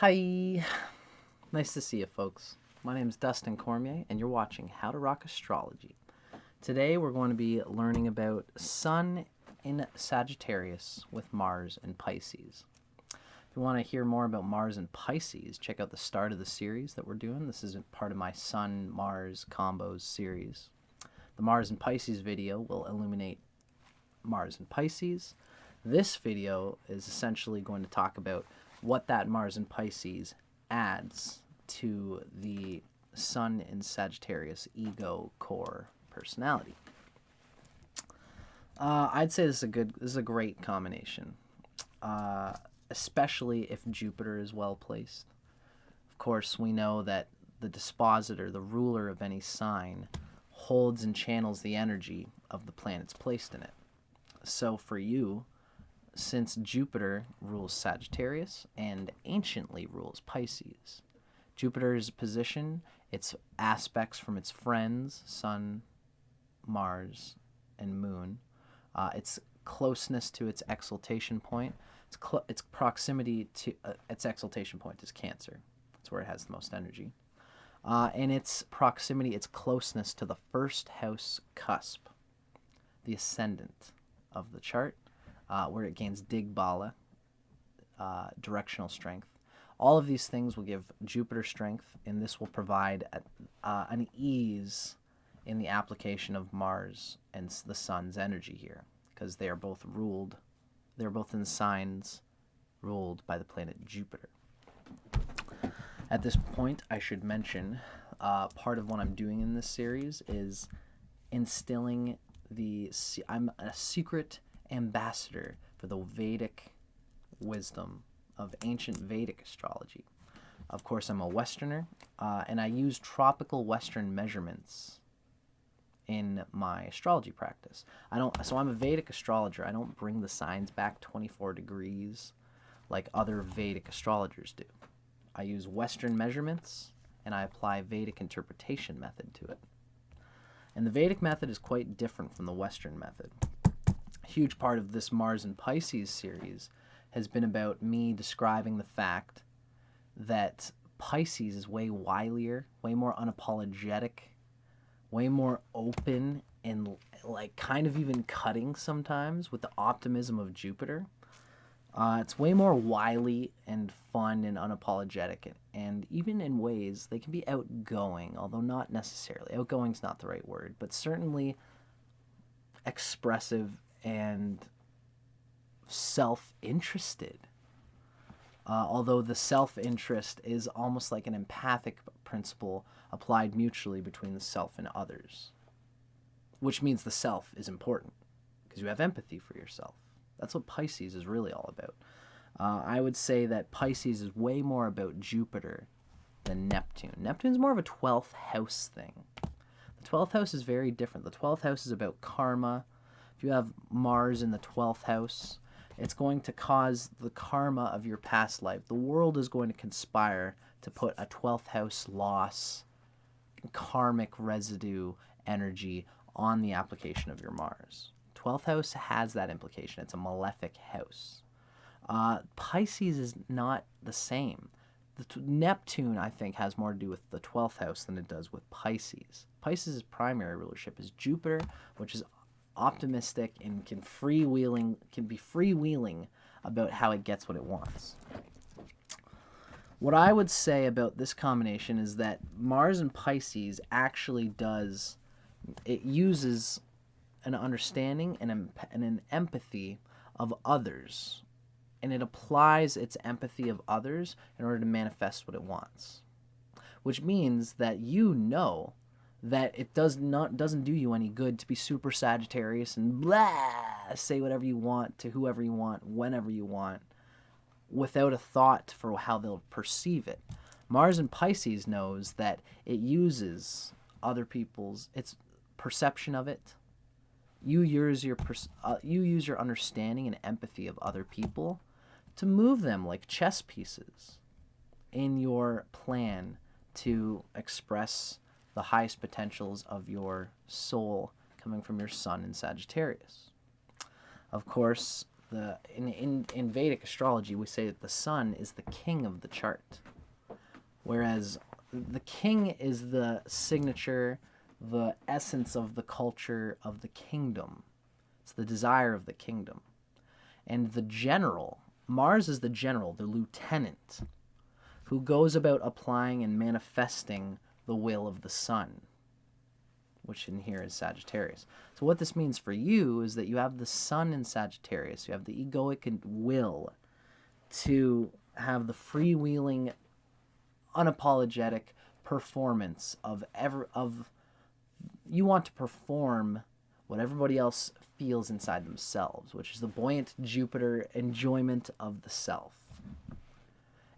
Hi, nice to see you folks. My name is Dustin Cormier and you're watching How to Rock Astrology. Today we're going to be learning about Sun in Sagittarius with Mars and Pisces. If you want to hear more about Mars and Pisces, check out the start of the series that we're doing. This is part of my Sun-Mars combos series. The Mars and Pisces video will illuminate Mars and Pisces. This video is essentially going to talk about what that Mars and Pisces adds to the Sun in Sagittarius ego core personality. I'd say this is a great combination, especially if Jupiter is well placed. Of course, we know that the dispositor, the ruler of any sign, holds and channels the energy of the planets placed in it. So for you, since Jupiter rules Sagittarius and anciently rules Pisces, Jupiter's position, its aspects from its friends, Sun, Mars, and Moon, its closeness to its exaltation point, its proximity to its exaltation point is Cancer. That's where it has the most energy. And its proximity, its closeness to the first house cusp, the ascendant of the chart, where it gains Digbala, directional strength. All of these things will give Jupiter strength, and this will provide an ease in the application of Mars and the Sun's energy here, because they are both in signs ruled by the planet Jupiter. At this point, I should mention part of what I'm doing in this series is instilling I'm a secret ambassador for the Vedic wisdom of ancient Vedic astrology. Of course, I'm a Westerner, and I use tropical Western measurements in my astrology practice. So I'm a Vedic astrologer. I don't bring the signs back 24 degrees like other Vedic astrologers do. I use Western measurements, and I apply Vedic interpretation method to it. And the Vedic method is quite different from the Western method. A huge part of this Mars and Pisces series has been about me describing the fact that Pisces is way wilier, way more unapologetic, way more open, and like kind of even cutting sometimes with the optimism of Jupiter. It's way more wily and fun and unapologetic, and even in ways they can be outgoing, although not necessarily. Outgoing's not the right word, but certainly expressive and self-interested. Although the self-interest is almost like an empathic principle applied mutually between the self and others, which means the self is important because you have empathy for yourself. That's what Pisces is really all about. I would say that Pisces is way more about Jupiter than Neptune. Neptune's more of a 12th house thing. The 12th house is very different. The 12th house is about karma. If you have Mars in the 12th house, it's going to cause the karma of your past life. The world is going to conspire to put a 12th house loss, karmic residue energy on the application of your Mars. 12th house has that implication. It's a malefic house. Pisces is not the same. Neptune, I think, has more to do with the 12th house than it does with Pisces. Pisces' primary rulership is Jupiter, which is optimistic and can be freewheeling about how it gets what it wants. What I would say about this combination is that Mars and Pisces actually uses an understanding and an empathy of others, and it applies its empathy of others in order to manifest what it wants, which means that you know that it doesn't do you any good to be super Sagittarius and blah, say whatever you want to whoever you want, whenever you want, without a thought for how they'll perceive it. Mars in Pisces knows that it uses other people's, its perception of it. You use your understanding and empathy of other people to move them like chess pieces in your plan to express the highest potentials of your soul coming from your Sun in Sagittarius. Of course, In Vedic astrology, we say that the sun is the king of the chart, whereas the king is the signature, the essence of the culture of the kingdom. It's the desire of the kingdom. And the general, Mars is the general, the lieutenant, who goes about applying and manifesting the will of the sun, which in here is Sagittarius. So what this means for you is that you have the sun in Sagittarius. You have the egoic will to have the freewheeling, unapologetic performance of you want to perform what everybody else feels inside themselves, which is the buoyant Jupiter enjoyment of the self.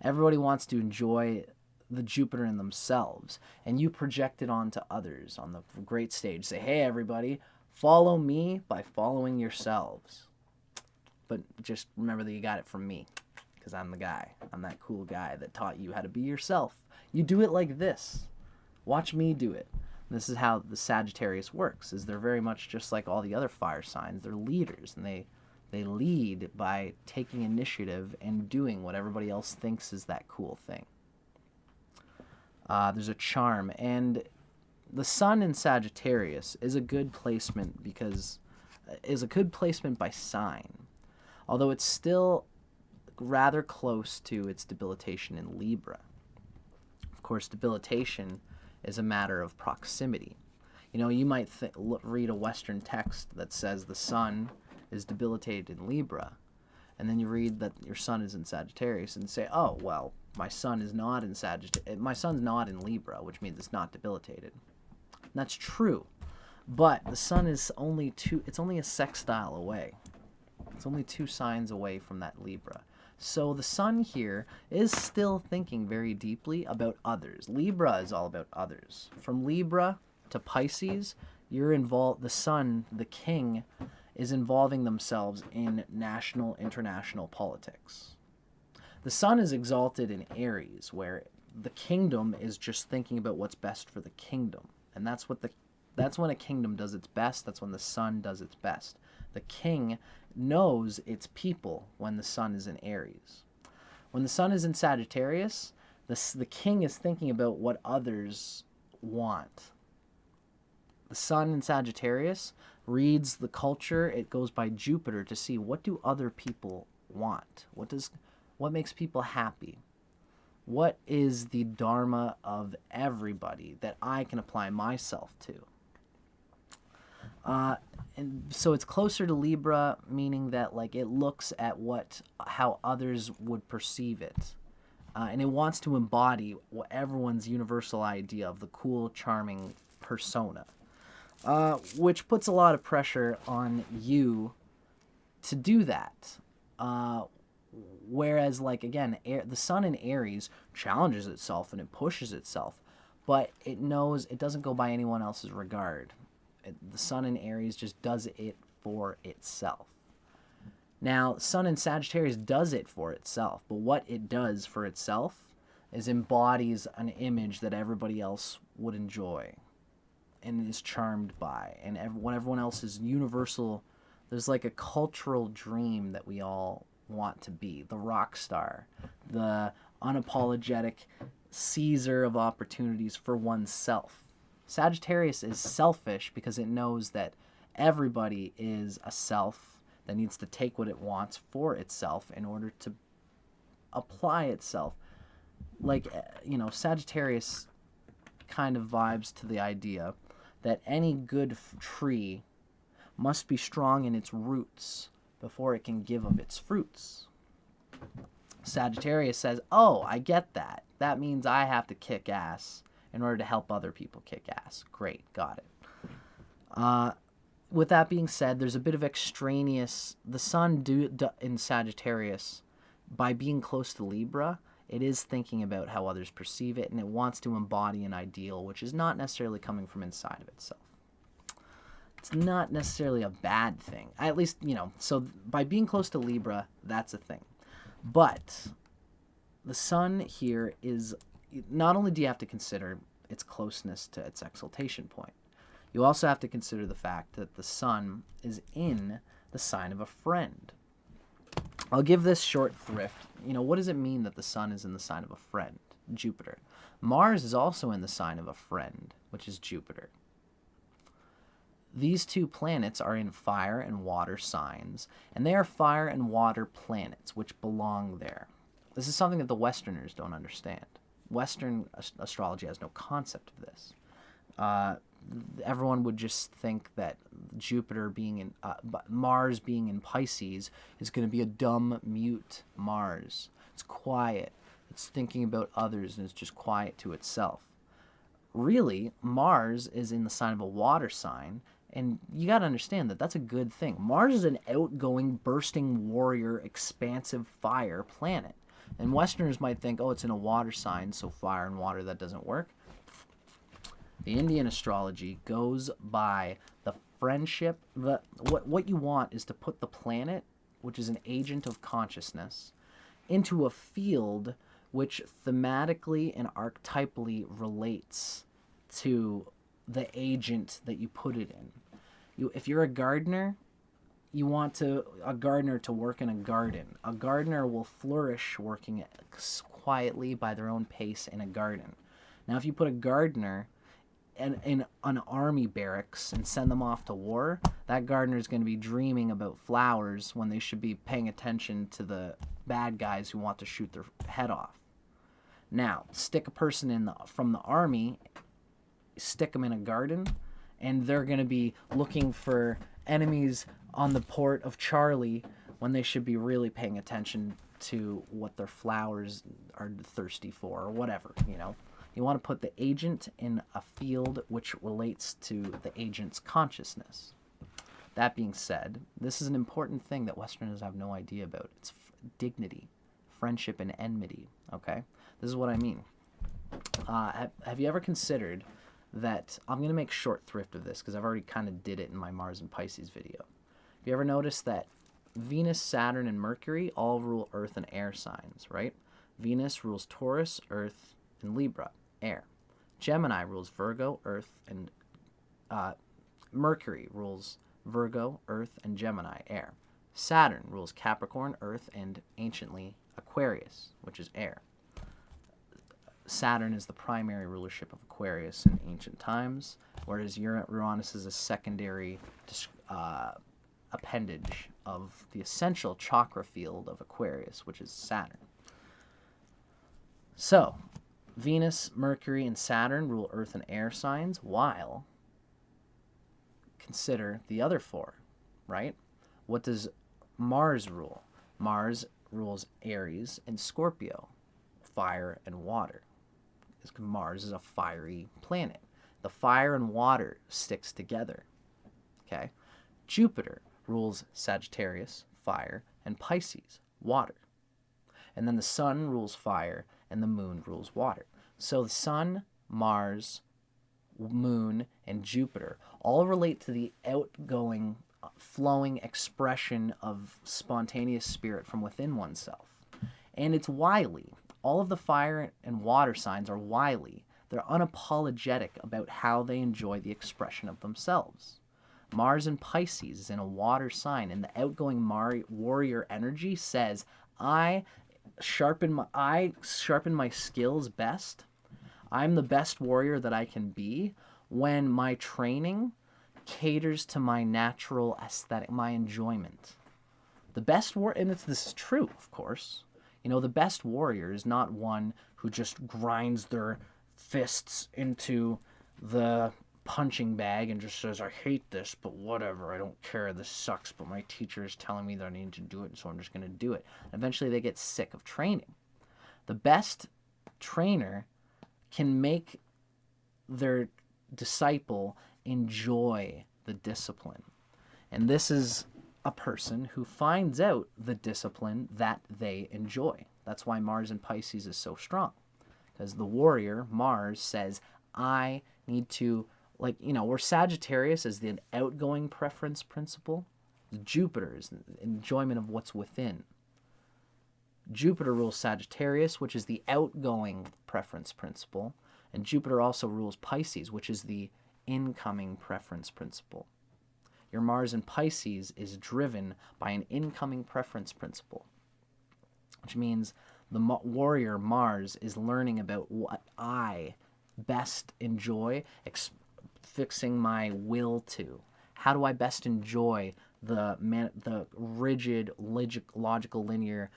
Everybody wants to enjoy the Jupiter in themselves, and you project it onto others on the great stage. Say, hey, everybody, follow me by following yourselves. But just remember that you got it from me, because I'm the guy. I'm that cool guy that taught you how to be yourself. You do it like this. Watch me do it. This is how the Sagittarius works, is they're very much just like all the other fire signs. They're leaders, and they lead by taking initiative and doing what everybody else thinks is that cool thing. There's a charm, and the sun in Sagittarius is a good placement by sign, although it's still rather close to its debilitation in Libra. Of course, debilitation is a matter of proximity. You know, you might read a Western text that says the sun is debilitated in Libra, and then you read that your sun is in Sagittarius and say, oh, well, my sun is not in Sagittarius. My sun's not in Libra, which means it's not debilitated. And that's true, but the sun is it's only a sextile away. It's only 2 signs away from that Libra. So the sun here is still thinking very deeply about others. Libra is all about others. From Libra to Pisces, you're involved. The sun, the king, is involving themselves in national, international politics. The sun is exalted in Aries, where the kingdom is just thinking about what's best for the kingdom. And that's when a kingdom does its best. That's when the sun does its best. The king knows its people when the sun is in Aries. When the sun is in Sagittarius, the king is thinking about what others want. The sun in Sagittarius reads the culture. It goes by Jupiter to see what do other people want. What makes people happy? What is the dharma of everybody that I can apply myself to? And so it's closer to Libra, meaning that like it looks at how others would perceive it, and it wants to embody everyone's universal idea of the cool, charming persona, which puts a lot of pressure on you to do that. Whereas, like again, the sun in Aries challenges itself and it pushes itself, but it knows it doesn't go by anyone else's regard. The sun in Aries just does it for itself. Now, sun in Sagittarius does it for itself, but what it does for itself is embodies an image that everybody else would enjoy and is charmed by. And when everyone else is universal, there's like a cultural dream that we all want to be. The rock star, the unapologetic seizer of opportunities for oneself. Sagittarius is selfish because it knows that everybody is a self that needs to take what it wants for itself in order to apply itself. Like, Sagittarius kind of vibes to the idea that any good tree must be strong in its roots before it can give of its fruits. Sagittarius says, oh, I get that. That means I have to kick ass in order to help other people kick ass. Great, got it. With that being said, there's a bit of extraneous... The sun in Sagittarius, by being close to Libra, it is thinking about how others perceive it, and it wants to embody an ideal, which is not necessarily coming from inside of itself. It's not necessarily a bad thing. At least, so by being close to Libra, that's a thing. But the sun here is... Not only do you have to consider its closeness to its exaltation point, you also have to consider the fact that the sun is in the sign of a friend. I'll give this short thrift. What does it mean that the sun is in the sign of a friend, Jupiter? Mars is also in the sign of a friend, which is Jupiter. These two planets are in fire and water signs, and they are fire and water planets, which belong there. This is something that the Westerners don't understand. Western astrology has no concept of this. Everyone would just think that Mars being in Pisces is going to be a dumb, mute Mars. It's quiet. It's thinking about others, and it's just quiet to itself. Really, Mars is in the sign of a water sign, and you got to understand that that's a good thing. Mars is an outgoing, bursting warrior, expansive fire planet. And Westerners might think, oh, it's in a water sign, so fire and water, that doesn't work. The Indian astrology goes by the friendship. What you want is to put the planet, which is an agent of consciousness, into a field which thematically and archetypally relates to the agent that you put it in. If you're a gardener, you want a gardener to work in a garden. A gardener will flourish working quietly by their own pace in a garden. Now, if you put a gardener in an army barracks and send them off to war, that gardener is going to be dreaming about flowers when they should be paying attention to the bad guys who want to shoot their head off. Now, stick a person from the army, stick them in a garden, and they're going to be looking for enemies on the port of Charlie when they should be really paying attention to what their flowers are thirsty for, or whatever, You want to put the agent in a field which relates to the agent's consciousness. That being said, this is an important thing that Westerners have no idea about. It's dignity, friendship, and enmity, okay? This is what I mean. Have you ever considered that, I'm going to make short thrift of this because I've already kind of did it in my Mars and Pisces video. Have you ever noticed that Venus, Saturn, and Mercury all rule earth and air signs, right? Venus rules Taurus, earth, and Libra, air. Gemini rules Virgo, earth, and Mercury rules Virgo, earth, and Gemini, air. Saturn rules Capricorn, earth, and anciently Aquarius, which is air. Saturn is the primary rulership of Aquarius in ancient times, whereas Uranus is a secondary appendage of the essential chakra field of Aquarius, which is Saturn. So, Venus, Mercury, and Saturn rule earth and air signs, while consider the other four, right? What does Mars rule? Mars rules Aries and Scorpio, fire and water. Mars is a fiery planet. The fire and water sticks together. Okay? Jupiter rules Sagittarius, fire, and Pisces, water. And then the sun rules fire, and the moon rules water. So the sun, Mars, moon, and Jupiter all relate to the outgoing, flowing expression of spontaneous spirit from within oneself. And it's wily. All of the fire and water signs are wily. They're unapologetic about how they enjoy the expression of themselves. Mars in Pisces is in a water sign, and the outgoing warrior energy says, I sharpen my skills best. I'm the best warrior that I can be when my training caters to my natural aesthetic, my enjoyment. The best and this is true, of course. The best warrior is not one who just grinds their fists into the punching bag and just says, I hate this, but whatever, I don't care, this sucks, but my teacher is telling me that I need to do it, so I'm just going to do it. Eventually they get sick of training. The best trainer can make their disciple enjoy the discipline. And this is a person who finds out the discipline that they enjoy. That's why Mars in Pisces is so strong. Because the warrior, Mars, says, I need to, where Sagittarius is the outgoing preference principle, Jupiter is enjoyment of what's within. Jupiter rules Sagittarius, which is the outgoing preference principle, and Jupiter also rules Pisces, which is the incoming preference principle. Your Mars in Pisces is driven by an incoming preference principle. which means the warrior Mars is learning about what I best enjoy, fixing my will to. How do I best enjoy the rigid, logical, linear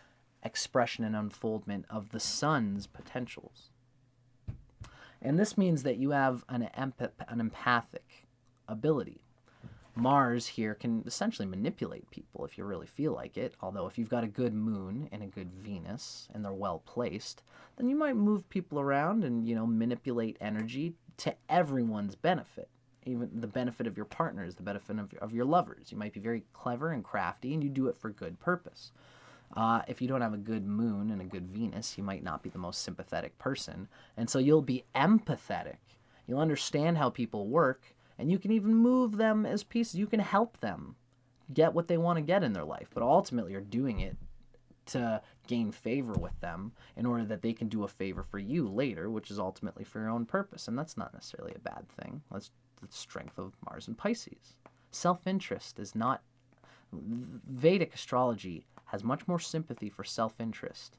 expression and unfoldment of the sun's potentials? And this means that you have an empathic ability. Mars here can essentially manipulate people if you really feel like it, although if you've got a good moon and a good Venus and they're well placed, then you might move people around and, manipulate energy to everyone's benefit. Even the benefit of your partners, the benefit of your lovers. You might be very clever and crafty and you do it for good purpose. If you don't have a good moon and a good Venus, you might not be the most sympathetic person. And so you'll be empathetic. You'll understand how people work, and you can even move them as pieces. You can help them get what they want to get in their life. But ultimately, you're doing it to gain favor with them in order that they can do a favor for you later, which is ultimately for your own purpose. And that's not necessarily a bad thing. That's the strength of Mars and Pisces. Self-interest is not... Vedic astrology has much more sympathy for self-interest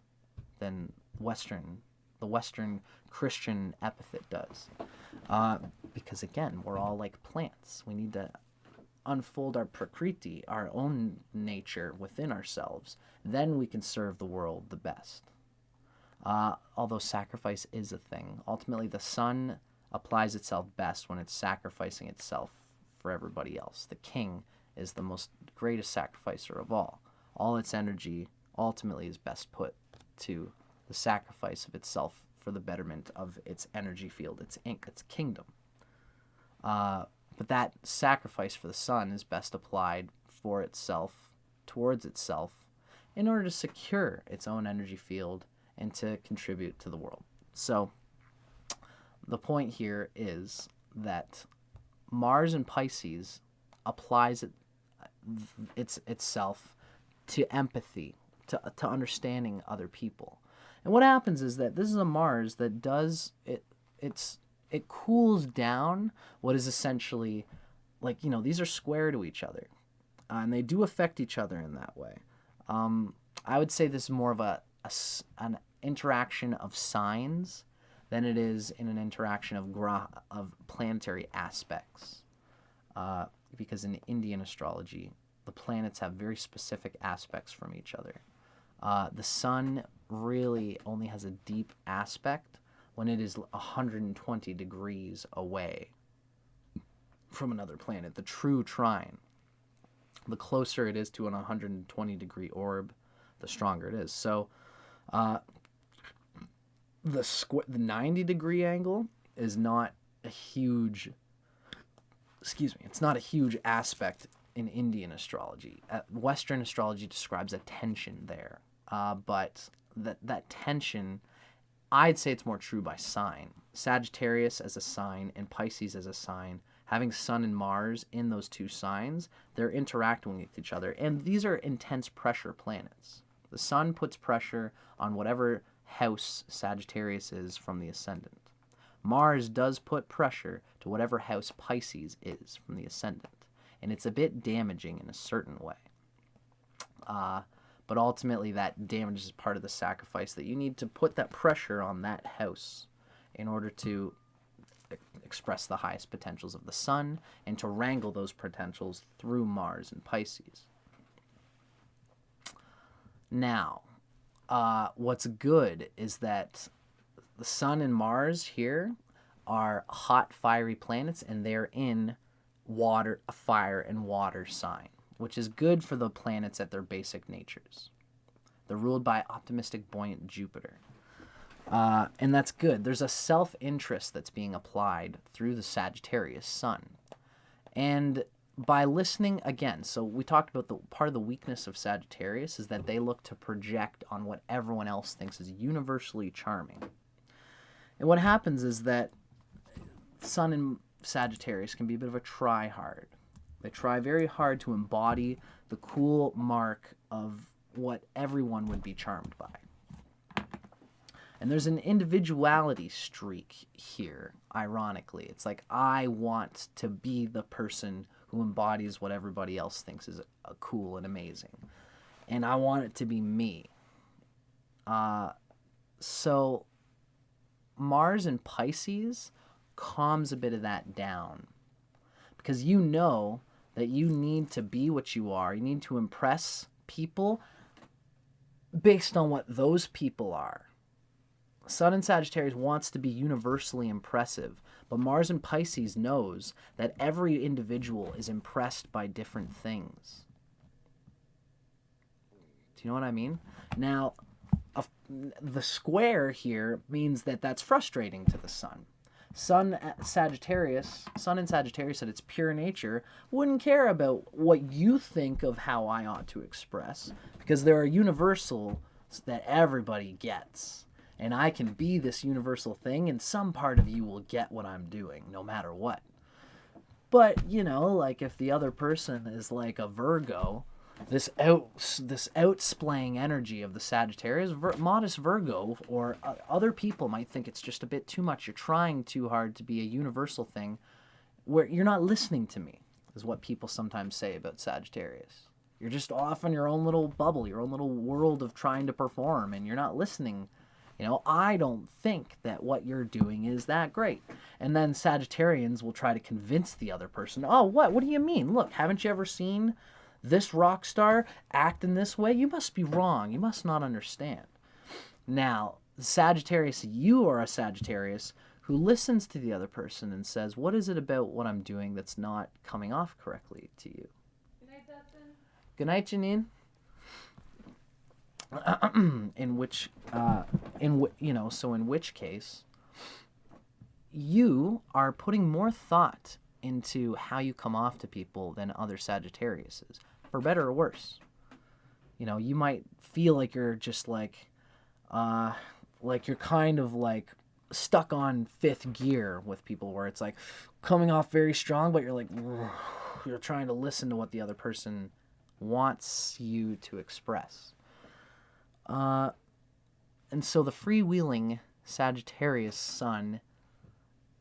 than the Western Christian epithet does. Because again, we're all like plants. We need to unfold our prakriti, our own nature within ourselves. Then we can serve the world the best. Although sacrifice is a thing. Ultimately, the sun applies itself best when it's sacrificing itself for everybody else. The king is the most greatest sacrificer of all. All its energy ultimately is best put to the sacrifice of itself for the betterment of its energy field, its kingdom. But that sacrifice for the sun is best applied for itself, towards itself, in order to secure its own energy field and to contribute to the world. So the point here is that Mars in Pisces applies itself to empathy, to understanding other people. And what happens is that this is a Mars that does it cools down what is essentially like, these are square to each other, and they do affect each other in that way. I would say this is more of an interaction of signs than it is in an interaction of planetary aspects, because in Indian astrology, the planets have very specific aspects from each other. The sun really only has a deep aspect when it is 120 degrees away from another planet, the true trine. The closer it is to an 120 degree orb, the stronger it is. So the 90 degree angle is not a huge, it's not a huge aspect in Indian astrology. Western astrology describes a tension there, but that tension, I'd say it's more true by sign. Sagittarius as a sign and Pisces as a sign, having Sun and Mars in those two signs, they're interacting with each other. And these are intense pressure planets. The Sun puts pressure on whatever house Sagittarius is from the ascendant. Mars does put pressure to whatever house Pisces is from the ascendant. And it's a bit damaging in a certain way. But ultimately that damage is part of the sacrifice, that you need to put that pressure on that house in order to express the highest potentials of the sun and to wrangle those potentials through Mars and Pisces. Now, what's good is that the sun and Mars here are hot, fiery planets, and they're in water, a fire and water sign, which is good for the planets at their basic natures. They're ruled by optimistic, buoyant Jupiter. And that's good. There's a self-interest that's being applied through the Sagittarius sun. And by listening, again, so we talked about the part of the weakness of Sagittarius is that they look to project on what everyone else thinks is universally charming. And what happens is that Sun in Sagittarius can be a bit of a try-hard. They try very hard to embody the cool mark of what everyone would be charmed by. And there's an individuality streak here, ironically. It's like, I want to be the person who embodies what everybody else thinks is cool and amazing. And I want it to be me. So Mars in Pisces calms a bit of that down, because you know that you need to be what you are. You need to impress people based on what those people are. Sun in Sagittarius wants to be universally impressive, but Mars in Pisces knows that every individual is impressed by different things. Do you know what I mean? Now, the square here means that that's frustrating to the Sun. Sun in Sagittarius at its pure nature wouldn't care about what you think of how I ought to express, because there are universals that everybody gets. And I can be this universal thing, and some part of you will get what I'm doing, no matter what. But, you know, like if the other person is like a Virgo, this outsplaying energy of the Sagittarius, modest Virgo, or other people might think it's just a bit too much. You're trying too hard to be a universal thing, where you're not listening to me, is what people sometimes say about Sagittarius. You're just off in your own little bubble, your own little world of trying to perform, and you're not listening. You know, I don't think that what you're doing is that great. And then Sagittarians will try to convince the other person, oh, what? What do you mean? Look, haven't you ever seen this rock star act in this way? You must be wrong. You must not understand. Now, Sagittarius, you are a Sagittarius who listens to the other person and says, what is it about what I'm doing that's not coming off correctly to you? Good night, Dustin. Good night, Janine. In which case, you are putting more thought into how you come off to people than other Sagittariuses, for better or worse. You know, you might feel like you're just like you're kind of like stuck on fifth gear with people, where it's like coming off very strong, but you're like, you're trying to listen to what the other person wants you to express. And so the freewheeling Sagittarius Sun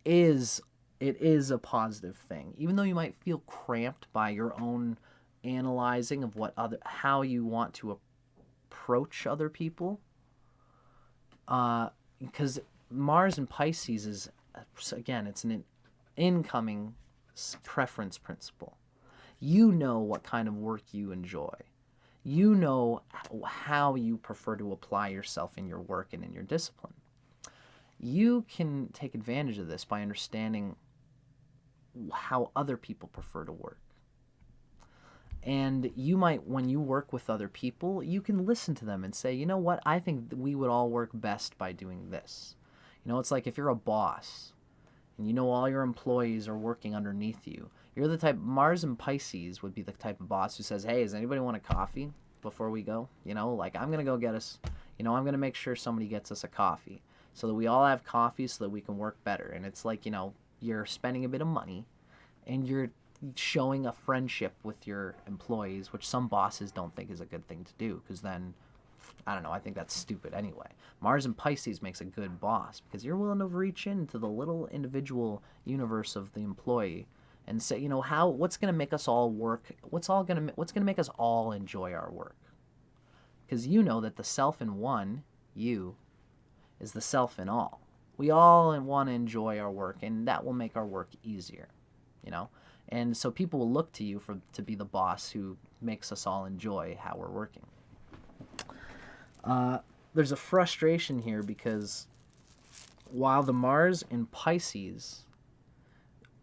is a positive thing, even though you might feel cramped by your own analyzing of how you want to approach other people. Because Mars in Pisces is, again, it's an incoming preference principle. You know what kind of work you enjoy. You know how you prefer to apply yourself in your work and in your discipline. You can take advantage of this by understanding how other people prefer to work. And you might, when you work with other people, you can listen to them and say, you know what, I think we would all work best by doing this. You know, it's like if you're a boss and you know all your employees are working underneath you, you're the type, Mars and Pisces would be the type of boss who says, hey, does anybody want a coffee before we go? You know, like, I'm going to go get us, I'm going to make sure somebody gets us a coffee so that we all have coffee so that we can work better. And it's like, you're spending a bit of money and you're showing a friendship with your employees, which some bosses don't think is a good thing to do, because then, I don't know, I think that's stupid anyway. Mars and Pisces makes a good boss because you're willing to reach into the little individual universe of the employee and say, what's going to make us all work? What's going to make us all enjoy our work? Because you know that the self in one, you, is the self in all. We all want to enjoy our work, and that will make our work easier, And so people will look to you to be the boss who makes us all enjoy how we're working. There's a frustration here because while the Mars in Pisces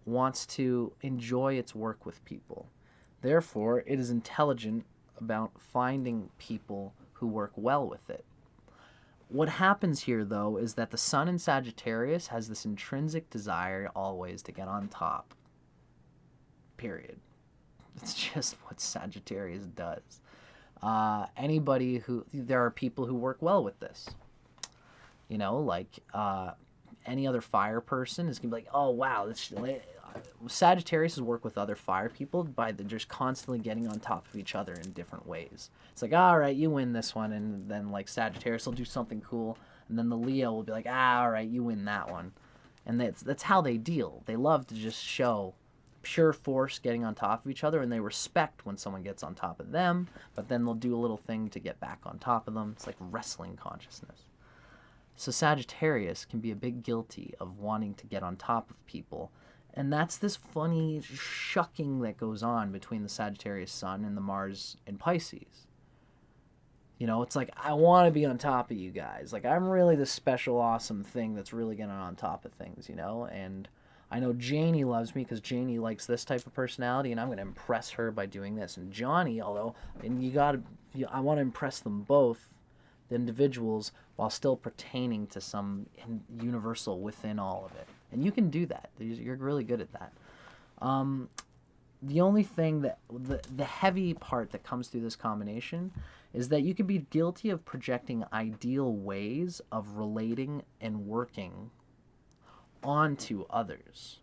wants to enjoy its work with people, therefore it is intelligent about finding people who work well with it. What happens here, though, is that the Sun in Sagittarius has this intrinsic desire always to get on top. Period. It's just what Sagittarius does. There are people who work well with this. Any other fire person is going to be like, oh, wow, Sagittarius work with other fire people by just constantly getting on top of each other in different ways. It's like, all right, you win this one, and then Sagittarius will do something cool, and then the Leo will be like, all right, you win that one. And that's how they deal. They love to just show pure force getting on top of each other, and they respect when someone gets on top of them, but then they'll do a little thing to get back on top of them. It's like wrestling consciousness. So Sagittarius can be a bit guilty of wanting to get on top of people. And that's this funny shucking that goes on between the Sagittarius sun and the Mars in Pisces. You know, it's like, I want to be on top of you guys. Like, I'm really the special, awesome thing that's really getting on top of things, you know? And I know Janie loves me because Janie likes this type of personality, and I'm going to impress her by doing this. And Johnny, although, and I want to impress them both, the individuals, while still pertaining to some universal within all of it. And you can do that. You're really good at that. The only thing that, the heavy part that comes through this combination is that you can be guilty of projecting ideal ways of relating and working onto others.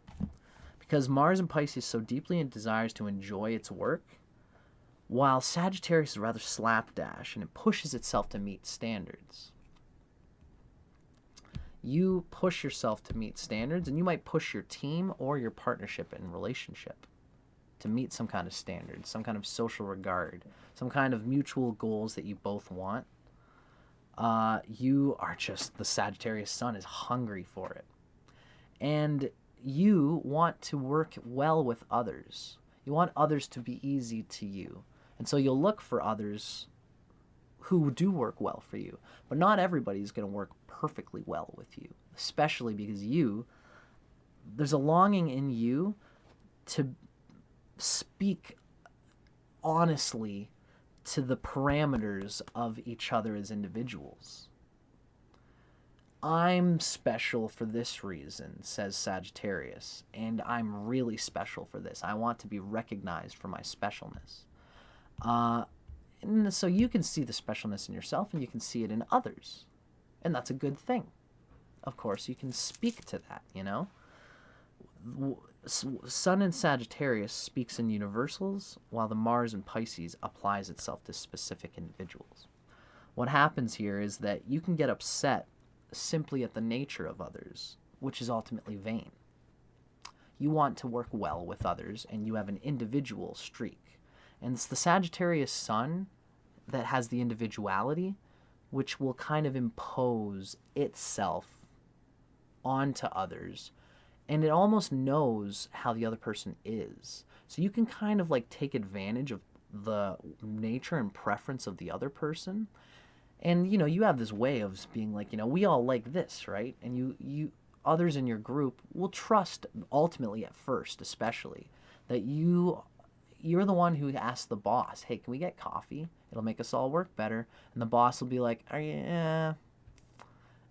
Because Mars in Pisces so deeply desires to enjoy its work, while Sagittarius is rather slapdash and it pushes itself to meet standards. You push yourself to meet standards, and you might push your team or your partnership and relationship to meet some kind of standard, some kind of social regard, some kind of mutual goals that you both want. You are just, the Sagittarius sun is hungry for it. And you want to work well with others. You want others to be easy to you. And so you'll look for others who do work well for you. But not everybody's going to work perfectly well with you, especially because there's a longing in you to speak honestly to the parameters of each other as individuals. I'm special for this reason, says Sagittarius, and I'm really special for this. I want to be recognized for my specialness. And so you can see the specialness in yourself, and you can see it in others. And that's a good thing. Of course, you can speak to that, you know? Sun in Sagittarius speaks in universals, while the Mars in Pisces applies itself to specific individuals. What happens here is that you can get upset simply at the nature of others, which is ultimately vain. You want to work well with others, and you have an individual streak. And it's the Sagittarius sun that has the individuality, which will kind of impose itself onto others. And it almost knows how the other person is. So you can kind of like take advantage of the nature and preference of the other person. And, you know, you have this way of being like, you know, we all like this, right? And you others in your group will trust, ultimately at first especially, that you're the one who asks the boss, hey, can we get coffee? It'll make us all work better. And the boss will be like, yeah.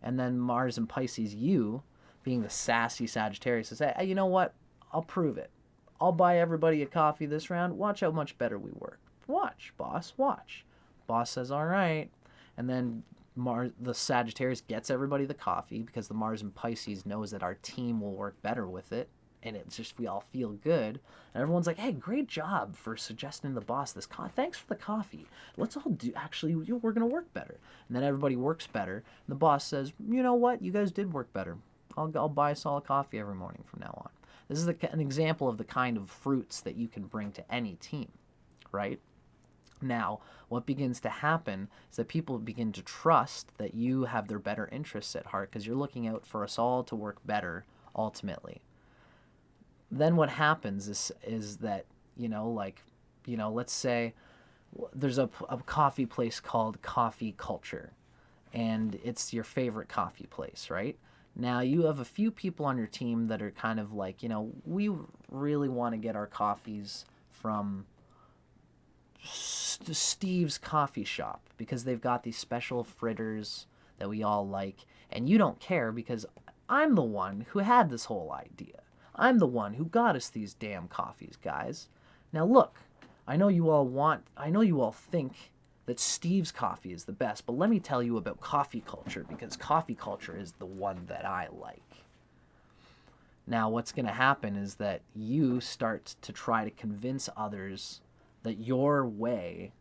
And then Mars and Pisces, you, being the sassy Sagittarius, says, hey, you know what? I'll prove it. I'll buy everybody a coffee this round. Watch how much better we work. Watch, boss, watch. Boss says, all right. And then the Sagittarius gets everybody the coffee because the Mars and Pisces knows that our team will work better with it. And it's just, we all feel good. And everyone's like, hey, great job for suggesting to the boss this thanks for the coffee. Let's all do, actually, we're going to work better. And then everybody works better. And the boss says, you know what? You guys did work better. I'll buy us all a coffee every morning from now on. This is an example of the kind of fruits that you can bring to any team, right? Now, what begins to happen is that people begin to trust that you have their better interests at heart because you're looking out for us all to work better ultimately. Then what happens is that, you know, like, you know, let's say there's a coffee place called Coffee Culture, and it's your favorite coffee place, right? Now, you have a few people on your team that are kind of like, you know, we really want to get our coffees from Steve's coffee shop because they've got these special fritters that we all like, and you don't care because I'm the one who had this whole idea. I'm the one who got us these damn coffees, guys. Now look, I know you all think that Steve's coffee is the best, but let me tell you about Coffee Culture because Coffee Culture is the one that I like. Now what's going to happen is that you start to try to convince others that your way,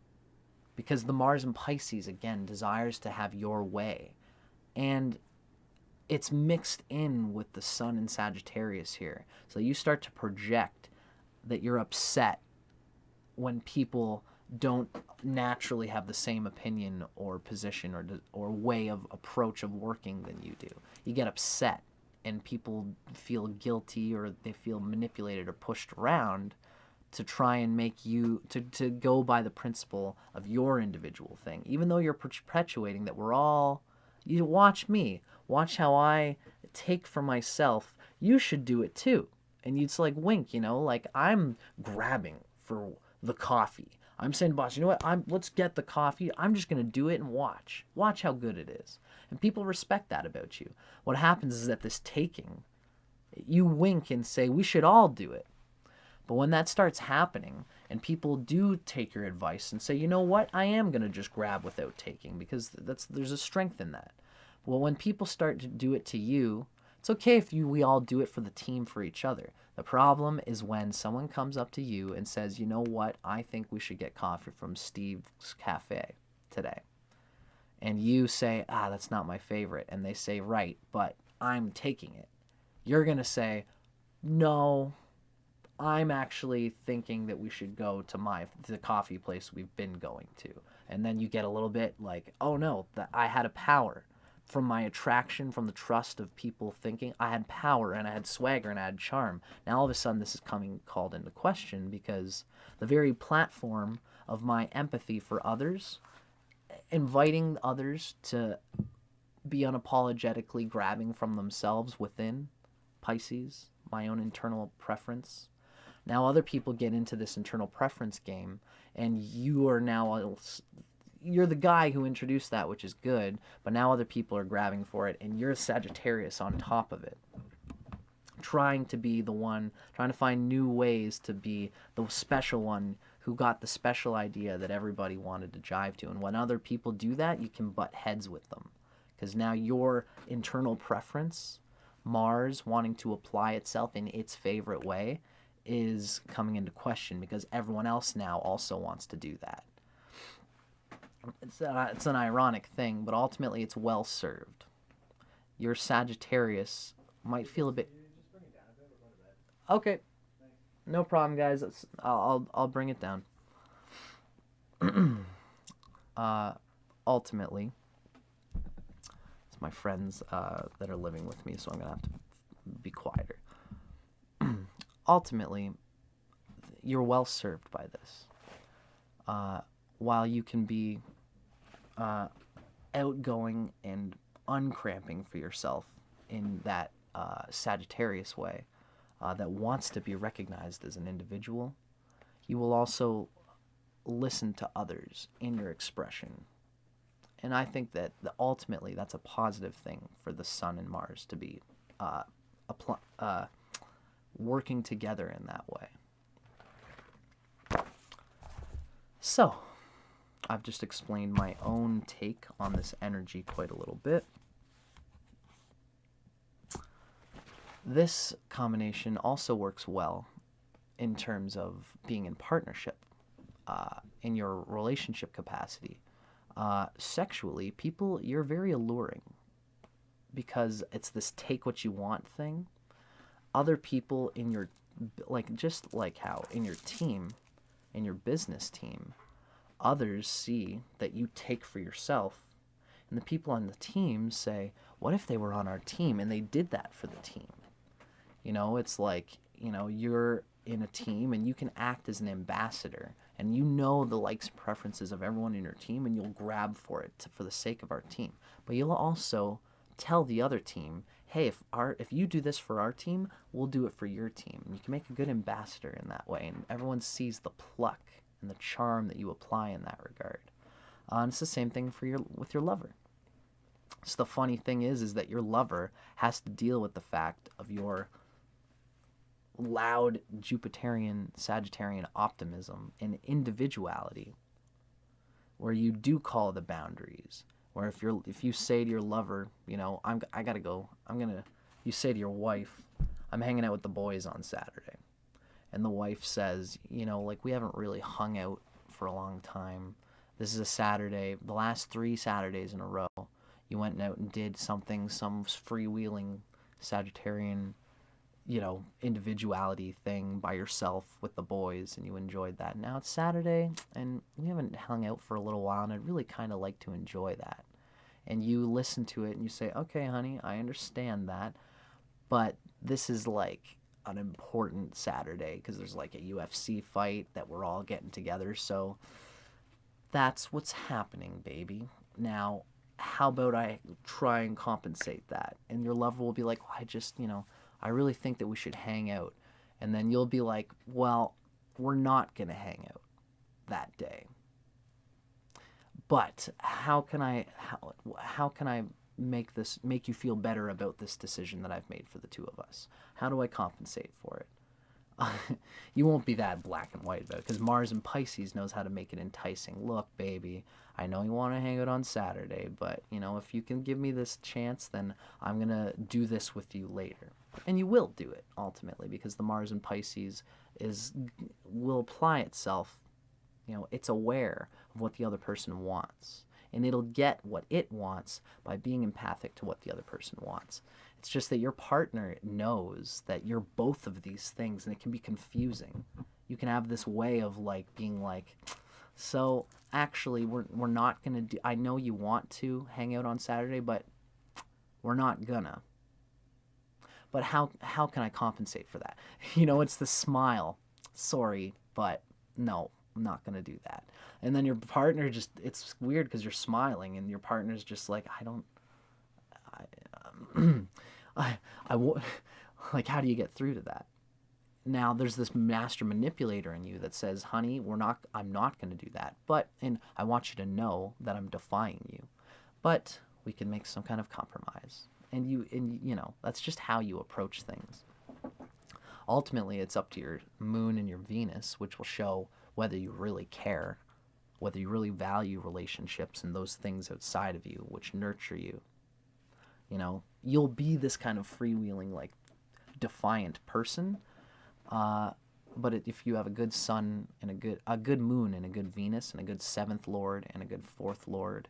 because the Mars and Pisces, again, desires to have your way. And it's mixed in with the Sun and Sagittarius here. So you start to project that you're upset when people don't naturally have the same opinion or position or way of approach of working than you do. You get upset and people feel guilty or they feel manipulated or pushed around to try and make you to go by the principle of your individual thing, even though you're perpetuating that we're all, you watch me, watch how I take for myself, you should do it too. And you'd like wink, like I'm grabbing for the coffee. I'm saying, boss, you know what? Let's get the coffee. I'm just going to do it and watch. Watch how good it is. And people respect that about you. What happens is that this taking, you wink and say, we should all do it. But when that starts happening and people do take your advice and say, you know what? I am going to just grab without taking because there's a strength in that. Well, when people start to do it to you, it's okay if we all do it for the team, for each other. The problem is when someone comes up to you and says, you know what, I think we should get coffee from Steve's Cafe today. And you say, that's not my favorite. And they say, right, but I'm taking it. You're going to say, no, I'm actually thinking that we should go to the coffee place we've been going to. And then you get a little bit like, oh no, that I had a power. From my attraction, from the trust of people thinking, I had power and I had swagger and I had charm. Now all of a sudden this is called into question because the very platform of my empathy for others, inviting others to be unapologetically grabbing from themselves within Pisces, my own internal preference. Now other people get into this internal preference game and you're the guy who introduced that, which is good, but now other people are grabbing for it, and you're a Sagittarius on top of it. Trying to be the one, trying to find new ways to be the special one who got the special idea that everybody wanted to jive to. And when other people do that, you can butt heads with them. Because now your internal preference, Mars wanting to apply itself in its favorite way, is coming into question because everyone else now also wants to do that. It's an ironic thing, but ultimately it's well served. Your Sagittarius might feel a bit. Okay, no problem, guys. I'll bring it down. Ultimately, it's my friends that are living with me, so I'm gonna have to be quieter. Ultimately, you're well served by this. While you can be outgoing and uncramping for yourself in that Sagittarius way that wants to be recognized as an individual, you will also listen to others in your expression. And I think that ultimately that's a positive thing for the Sun and Mars to be working together in that way. So, I've just explained my own take on this energy quite a little bit. This combination also works well in terms of being in partnership, in your relationship capacity. Sexually, you're very alluring because it's this take what you want thing. Other people in your, just like how in your team, in your business team, others see that you take for yourself, and the people on the team say, what if they were on our team and they did that for the team? It's like, you're in a team and you can act as an ambassador and the likes and preferences of everyone in your team and you'll grab for it for the sake of our team. But you'll also tell the other team, hey, if you do this for our team, we'll do it for your team. And you can make a good ambassador in that way, and everyone sees the pluck and the charm that you apply in that regard. And it's the same thing with your lover. So the funny thing is that your lover has to deal with the fact of your loud Jupiterian, Sagittarian optimism and individuality, where you do call the boundaries. Where if you say to your lover, I gotta go. You say to your wife, I'm hanging out with the boys on Saturday. And the wife says, we haven't really hung out for a long time. This is a Saturday. The last 3 Saturdays in a row, you went out and did some freewheeling Sagittarian individuality thing by yourself with the boys, and you enjoyed that. Now it's Saturday and we haven't hung out for a little while, and I'd really kind of like to enjoy that. And you listen to it and you say, okay, honey, I understand that, but this is like an important Saturday because there's like a UFC fight that we're all getting together. So that's what's happening, baby. Now, how about I try and compensate that? And your lover will be like, well, I really think that we should hang out. And then you'll be like, well, we're not going to hang out that day. But how can I make you feel better about this decision that I've made for the two of us? How do I compensate for it? You won't be that black and white about it because Mars and Pisces knows how to make it enticing. Look, baby, I know you want to hang out on Saturday, but if you can give me this chance, then I'm going to do this with you later. And you will do it ultimately because the Mars and Pisces will apply itself. It's aware of what the other person wants, and it'll get what it wants by being empathic to what the other person wants. It's just that your partner knows that you're both of these things, and it can be confusing. You can have this way of being like, so actually we're not gonna do. I know you want to hang out on Saturday, but we're not gonna. But how can I compensate for that? It's the smile. Sorry, but no, I'm not going to do that. And then your partner it's weird because you're smiling and your partner's just like, like, how do you get through to that? Now there's this master manipulator in you that says, honey, I'm not going to do that. And I want you to know that I'm defying you, but we can make some kind of compromise. And that's just how you approach things. Ultimately, it's up to your moon and your Venus, which will show whether you really care, whether you really value relationships and those things outside of you, which nurture you. You'll be this kind of freewheeling, defiant person. But if you have a good sun and a good moon and a good Venus and a good seventh lord and a good fourth lord,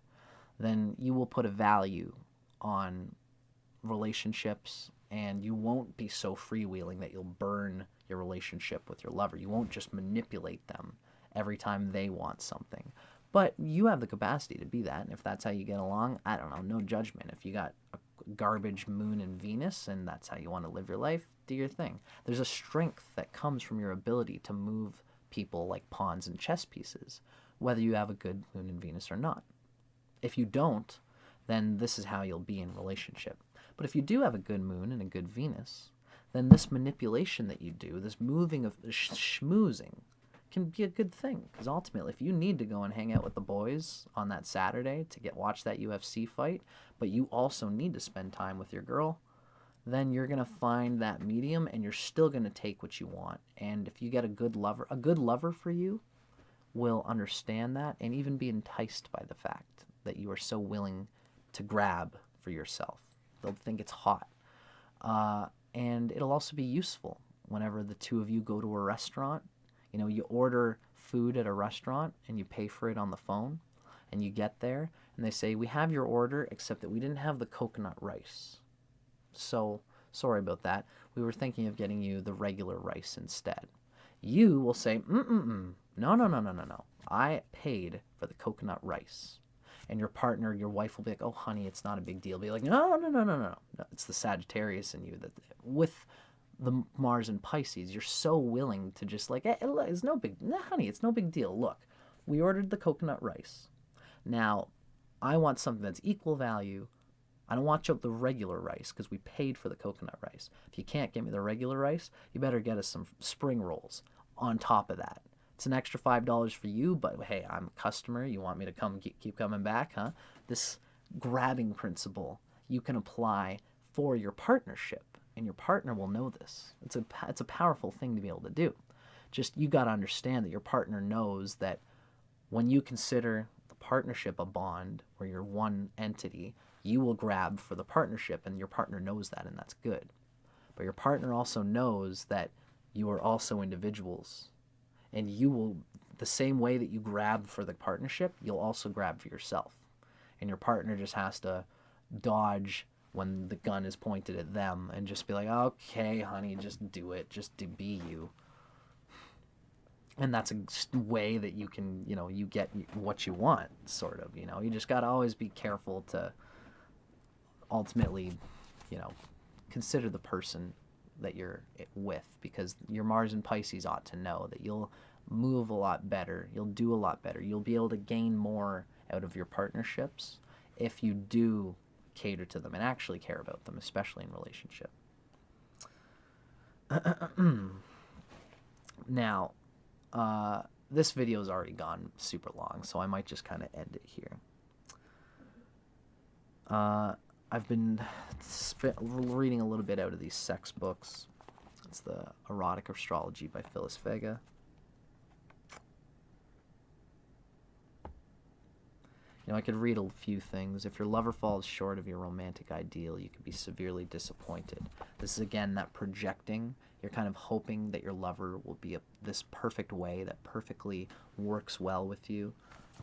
then you will put a value on relationships, and you won't be so freewheeling that you'll burn your relationship with your lover. You won't just manipulate them every time they want something. But you have the capacity to be that, and if that's how you get along, I don't know, no judgment. If you got a garbage moon and Venus and that's how you want to live your life, do your thing. There's a strength that comes from your ability to move people like pawns and chess pieces, whether you have a good moon and Venus or not. If you don't, then this is how you'll be in relationship. But if you do have a good moon and a good Venus, then this manipulation that you do, this moving of schmoozing, can be a good thing. Because ultimately, if you need to go and hang out with the boys on that Saturday to watch that UFC fight, but you also need to spend time with your girl, then you're going to find that medium and you're still going to take what you want. And if you get a good lover for you will understand that and even be enticed by the fact that you are so willing to grab for yourself. They'll think it's hot. And it'll also be useful whenever the two of you go to a restaurant. You order food at a restaurant and you pay for it on the phone, and you get there and they say, we have your order except that we didn't have the coconut rice. So sorry about that. We were thinking of getting you the regular rice instead. You will say, no. I paid for the coconut rice. And your partner, your wife will be like, oh, honey, it's not a big deal. Be like, no. It's the Sagittarius in you that with the Mars and Pisces, you're so willing to just it's no big, honey, it's no big deal. Look, we ordered the coconut rice. Now, I want something that's equal value. I don't want you the regular rice because we paid for the coconut rice. If you can't get me the regular rice, you better get us some spring rolls on top of that. It's an extra $5 for you, but hey, I'm a customer. You want me to keep coming back, huh? This grabbing principle you can apply for your partnership, and your partner will know this. It's a powerful thing to be able to do. Just you got to understand that your partner knows that when you consider the partnership a bond where you're one entity, you will grab for the partnership, and your partner knows that, and that's good. But your partner also knows that you are also individuals. And you will, the same way that you grab for the partnership, you'll also grab for yourself. And your partner just has to dodge when the gun is pointed at them, and just be like, okay, honey, just do it. Just be you. And that's a way that you can, you get what you want, sort of, You just got to always be careful to ultimately, consider the person that you're with, because your Mars and Pisces ought to know that you'll move a lot better, you'll do a lot better, you'll be able to gain more out of your partnerships if you do cater to them and actually care about them, especially in relationship. Now, this video has already gone super long, so I might just kind of end it here. I've been reading a little bit out of these sex books. It's the Erotic Astrology by Phyllis Vega. I could read a few things. If your lover falls short of your romantic ideal, you could be severely disappointed. This is, again, that projecting. You're kind of hoping that your lover will be this perfect way that perfectly works well with you.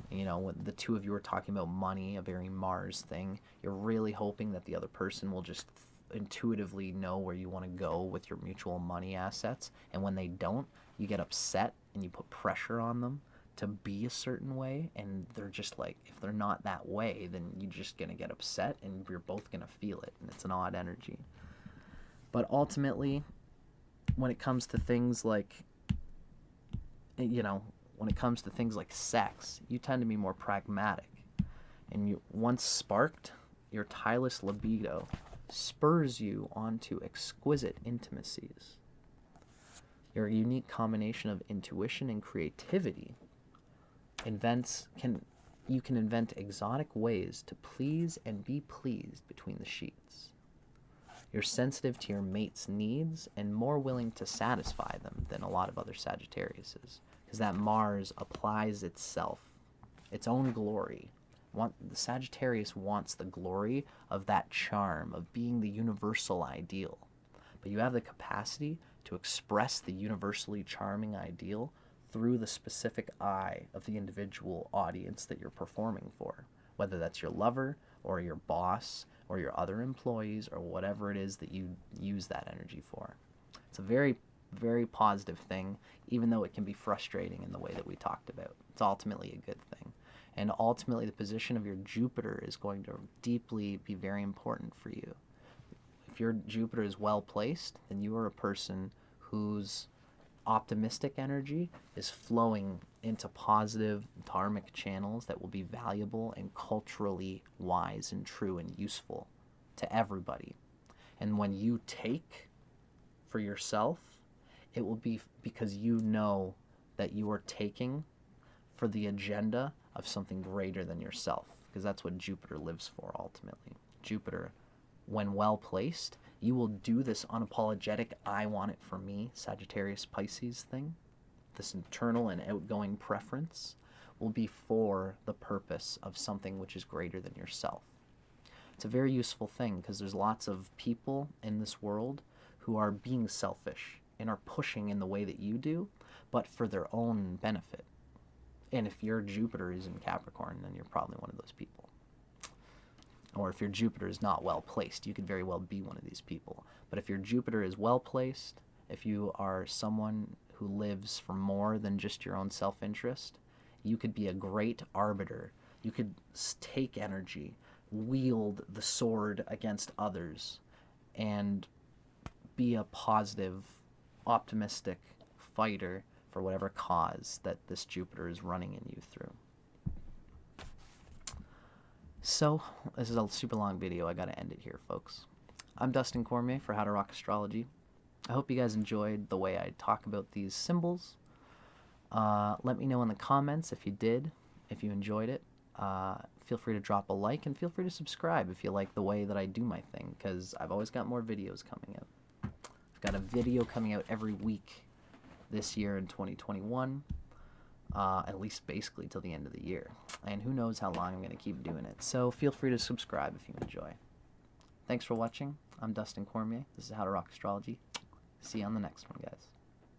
When the two of you are talking about money, a very Mars thing, you're really hoping that the other person will just intuitively know where you want to go with your mutual money assets. And when they don't, you get upset and you put pressure on them to be a certain way, and they're just like, if they're not that way, then you're just going to get upset and you're both going to feel it, and it's an odd energy. But ultimately, when it comes to things like, sex, you tend to be more pragmatic, and once sparked, your tireless libido spurs you onto exquisite intimacies. Your unique combination of intuition and creativity you can invent exotic ways to please and be pleased between the sheets. You're sensitive to your mate's needs and more willing to satisfy them than a lot of other Sagittariuses, because that Mars applies itself, its own glory. The Sagittarius wants the glory of that charm, of being the universal ideal. But you have the capacity to express the universally charming ideal through the specific eye of the individual audience that you're performing for, whether that's your lover or your boss or your other employees or whatever it is that you use that energy for. It's a very, very positive thing, even though it can be frustrating in the way that we talked about. It's ultimately a good thing. And ultimately, the position of your Jupiter is going to deeply be very important for you. If your Jupiter is well placed, then you are a person whose optimistic energy is flowing into positive dharmic channels that will be valuable and culturally wise and true and useful to everybody. And when you take for yourself, it will be because you know that you are taking for the agenda of something greater than yourself, because that's what Jupiter lives for ultimately. Jupiter, when well placed, you will do this unapologetic, I want it for me, Sagittarius Pisces thing. This internal and outgoing preference will be for the purpose of something which is greater than yourself. It's a very useful thing, because there's lots of people in this world who are being selfish and are pushing in the way that you do, but for their own benefit. And if your Jupiter is in Capricorn, then you're probably one of those people. Or if your Jupiter is not well placed, you could very well be one of these people. But if your Jupiter is well placed, if you are someone who lives for more than just your own self-interest, you could be a great arbiter. You could take energy, wield the sword against others, and be a positive, optimistic fighter for whatever cause that this Jupiter is running in you through. So, this is a super long video. I gotta end it here, folks. I'm Dustin Cormier for How to Rock Astrology. I hope you guys enjoyed the way I talk about these symbols. Let me know in the comments if you did, if you enjoyed it. Feel free to drop a like, and feel free to subscribe if you like the way that I do my thing, because I've always got more videos coming out. I've got a video coming out every week this year in 2021. At least basically till the end of the year. And who knows how long I'm going to keep doing it. So feel free to subscribe if you enjoy. Thanks for watching. I'm Dustin Cormier. This is How to Rock Astrology. See you on the next one, guys.